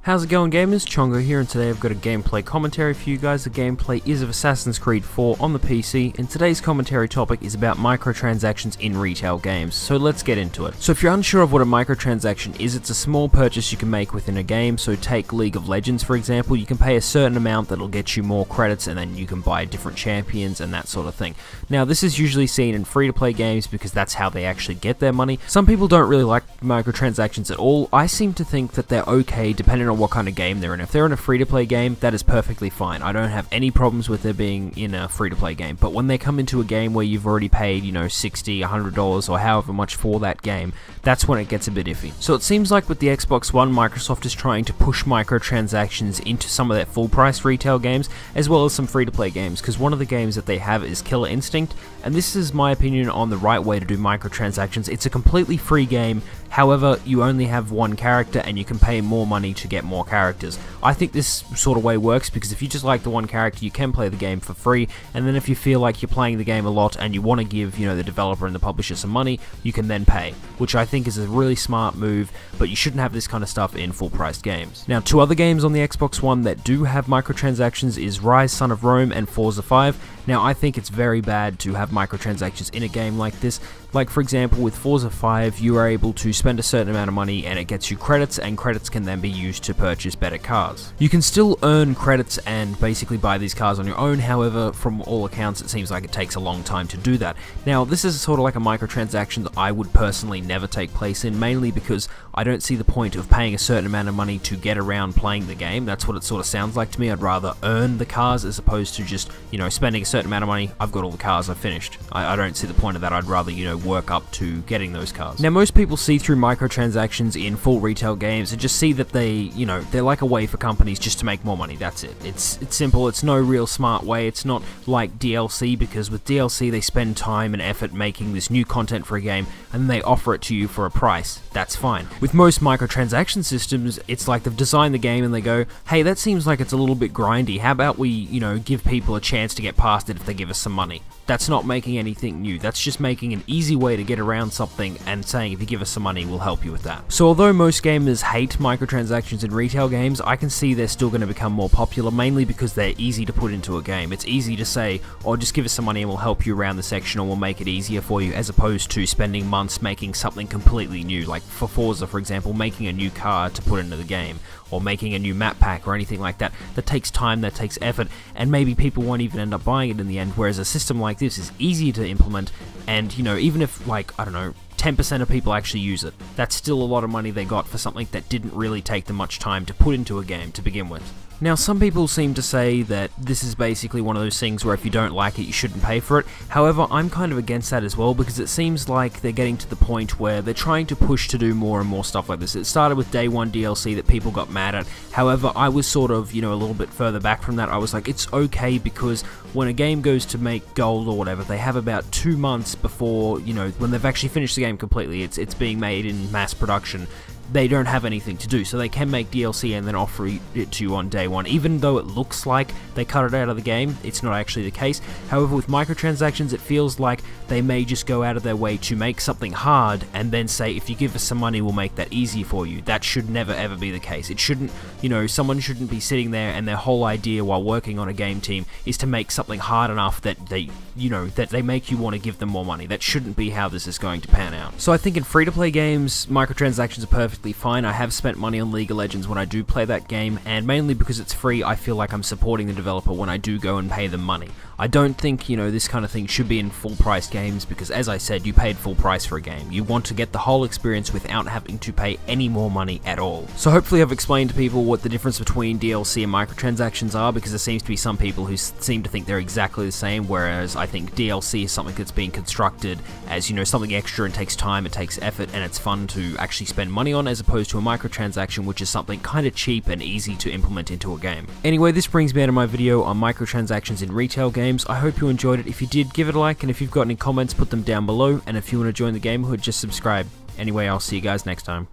How's it going, gamers? Chongo here, and today I've got a gameplay commentary for you guys. The gameplay is of Assassin's Creed 4 on the PC, and today's commentary topic is about microtransactions in retail games, so let's get into it. So if you're unsure of what a microtransaction is, it's a small purchase you can make within a game. So take League of Legends for example, you can pay a certain amount that'll get you more credits, and then you can buy different champions and that sort of thing. Now this is usually seen in free-to-play games because that's how they actually get their money. Some people don't really like microtransactions at all. I seem to think that they're okay depending on what kind of game they're in. If they're in a free-to-play game, that is perfectly fine. I don't have any problems with there being in a free-to-play game. But when they come into a game where you've already paid, you know, $60, $100 or however much for that game, that's when it gets a bit iffy. So it seems like with the Xbox One, Microsoft is trying to push microtransactions into some of their full-price retail games, as well as some free-to-play games, because one of the games that they have is Killer Instinct, and this is my opinion on the right way to do microtransactions. It's a completely free game, however, you only have one character and you can pay more money to get more characters. I think this sort of way works because if you just like the one character, you can play the game for free, and then if you feel like you're playing the game a lot and you want to give, you know, the developer and the publisher some money, you can then pay, which I think is a really smart move, but you shouldn't have this kind of stuff in full-priced games. Now, two other games on the Xbox One that do have microtransactions is Rise, Son of Rome and Forza 5. Now, I think it's very bad to have microtransactions in a game like this. Like, for example, with Forza 5, you are able to spend a certain amount of money and it gets you credits, and credits can then be used to purchase better cars. You can still earn credits and basically buy these cars on your own, however, from all accounts, it seems like it takes a long time to do that. Now, this is sort of like a microtransaction that I would personally never take place in, mainly because I don't see the point of paying a certain amount of money to get around playing the game. That's what it sort of sounds like to me. I'd rather earn the cars as opposed to just, you know, spending a certain amount of money, I've got all the cars, I've finished. I don't see the point of that. I'd rather, you know, work up to getting those cars. Now, most people see through microtransactions in full retail games and just see that they, you know, they're like a way for companies just to make more money. That's it. It's simple. It's no real smart way. It's not like DLC, because with DLC they spend time and effort making this new content for a game and then they offer it to you for a price. That's fine. With most microtransaction systems, it's like they've designed the game and they go, hey, that seems like it's a little bit grindy. How about we, you know, give people a chance to get past it if they give us some money? That's not making anything new. That's just making an easy way to get around something and saying, if you give us some money, we'll help you with that. So although most gamers hate microtransactions in retail games, I can see they're still going to become more popular, mainly because they're easy to put into a game. It's easy to say, oh, just give us some money and we'll help you around the section, or we'll make it easier for you, as opposed to spending months making something completely new. Like for Forza, for example, making a new car to put into the game, or making a new map pack or anything like that. That takes time, that takes effort, and maybe people won't even end up buying it in the end, whereas a system like this is easy to implement, and, you know, even if, like, I don't know, 10% of people actually use it, that's still a lot of money they got for something that didn't really take them much time to put into a game to begin with. Now, some people seem to say that this is basically one of those things where if you don't like it, you shouldn't pay for it. However, I'm kind of against that as well, because it seems like they're getting to the point where they're trying to push to do more and more stuff like this. It started with Day 1 DLC that people got mad at. However, I was sort of, you know, a little bit further back from that. I was like, it's okay, because when a game goes to make gold or whatever, they have about 2 months before, you know, when they've actually finished the game completely, it's being made in mass production. They don't have anything to do, so they can make DLC and then offer it to you on day one. Even though it looks like they cut it out of the game, it's not actually the case. However, with microtransactions, it feels like they may just go out of their way to make something hard and then say, if you give us some money, we'll make that easy for you. That should never ever be the case. It shouldn't, you know, someone shouldn't be sitting there and their whole idea while working on a game team is to make something hard enough that they, you know, that they make you want to give them more money. That shouldn't be how this is going to pan out. So I think in free-to-play games, microtransactions are perfectly fine. I have spent money on League of Legends when I do play that game, and mainly because it's free, I feel like I'm supporting the developer when I do go and pay them money. I don't think, you know, this kind of thing should be in full-price games, because as I said, you paid full price for a game. You want to get the whole experience without having to pay any more money at all. So hopefully I've explained to people what the difference between DLC and microtransactions are, because there seems to be some people who seem to think they're exactly the same, whereas I think DLC is something that's being constructed as, you know, something extra and takes time, it takes effort, and it's fun to actually spend money on, as opposed to a microtransaction, which is something kind of cheap and easy to implement into a game. Anyway, this brings me out of my video on microtransactions in retail games. I hope you enjoyed it. If you did, give it a like, and if you've got any comments, put them down below, and if you want to join the Gamerhood, just subscribe. Anyway, I'll see you guys next time.